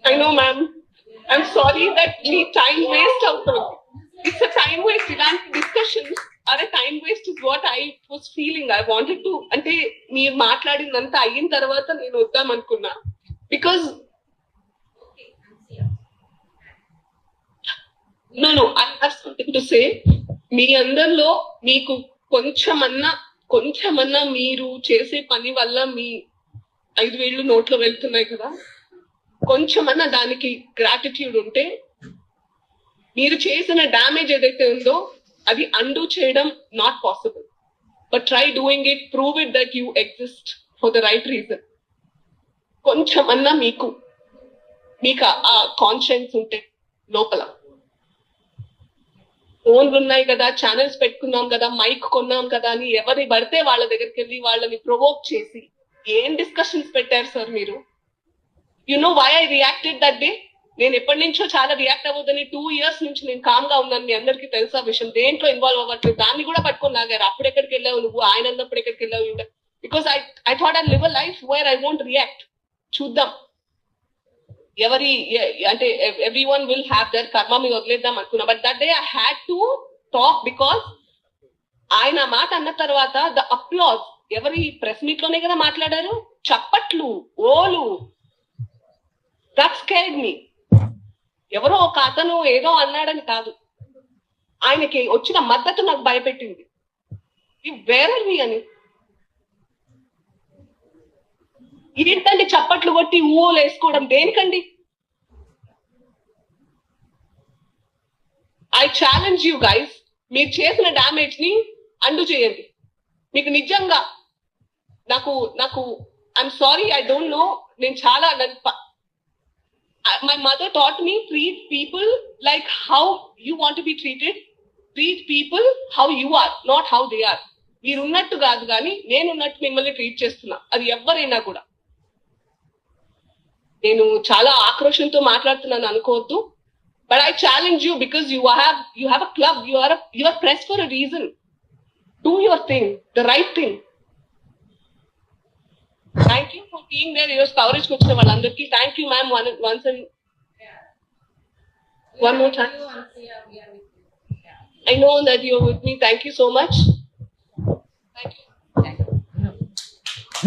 I know, ma'am. I'm sorry that me time waste out. It's a time waste. Ilanti discussions are a time waste is what I was feeling. I wanted to, ante meer maatladinanta ayin tarvata nenu vaddam anukunna because no, I have something to say. మీ అందరిలో మీకు కొంచెమన్నా మీరు చేసే పని వల్ల మీ 5,000 నోట్లో వెళ్తున్నాయి కదా, కొంచెమన్నా దానికి గ్రాటిట్యూడ్ ఉంటే మీరు చేసిన డ్యామేజ్ ఏదైతే ఉందో అది అండూ చేయడం not possible. But try doing it, prove it that you exist for the right reason. కొంచెమన్నా మీకు ఆ కాన్షియన్స్ ఉంటే లోపల, ఫోన్లు ఉన్నాయి కదా, ఛానల్స్ పెట్టుకున్నాం కదా, మైక్ కొన్నాం కదా అని ఎవరి పడితే వాళ్ళ దగ్గరికి వెళ్ళి వాళ్ళని ప్రొవోక్ చేసి ఏం డిస్కషన్స్ పెట్టారు సార్ మీరు? You know why I reacted that day? నేను ఎప్పటి నుంచో చాలా రియాక్ట్ అవ్వద్దని 2 years నుంచి నేను కామ్ గా ఉన్నాను. మీ అందరికీ తెలుసా విషయం. దేంట్లో ఇన్వాల్వ్ అవ్వట్లేదు. దాన్ని కూడా పట్టుకొని లాగారు. అప్పుడు ఎక్కడికి వెళ్ళావు నువ్వు, ఆయన అన్నప్పుడు ఎక్కడికి వెళ్ళావు? Because I thought I live a life where I won't react. చూద్దాం అంటే every one will have their కర్మ, మీరు వదిలేద్దాం అనుకున్నా. But that day I had to talk because ఆయన మాట అన్న తర్వాత ద అప్లాజ్ ఎవరి ప్రెస్ మీట్ లోనే కదా మాట్లాడారు. చప్పట్లు, ఓలు, దట్ స్కేర్డ్ మీ. ఎవరో ఒక అతను ఏదో అన్నాడని కాదు, ఆయనకి వచ్చిన మద్దతు నాకు భయపెట్టింది. వేరే అని ఏంటండి చప్పట్లు కొట్టి ఊలు వేసుకోవడం దేనికండి? ఐ ఛాలెంజ్ యూ గైస్, మీరు చేసిన డ్యామేజ్ ని అండు చేయండి. మీకు నిజంగా నాకు I'm sorry, I don't know. నేను చాలా my mother taught me, treat people like how you want be treated. Treat people how you are, not how they are. మీరు ఉన్నట్టు కాదు కానీ నేనున్నట్టు మిమ్మల్ని ట్రీట్ చేస్తున్నా, అది ఎవరైనా కూడా. నేను చాలా ఆక్రోషంతో మాట్లాడుతున్నాను అనుకోవద్దు. But I challenge you because you have a club, you are press for a reason. Do your thing, the right thing. Thank you for being there. ఈరోజు కవరేజ్ కి వచ్చిన వాళ్ళందరికీ thank you ma'am. Once and one more time. I know that you're with me. Thank you so much. Thank you.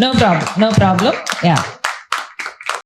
No problem. Yeah.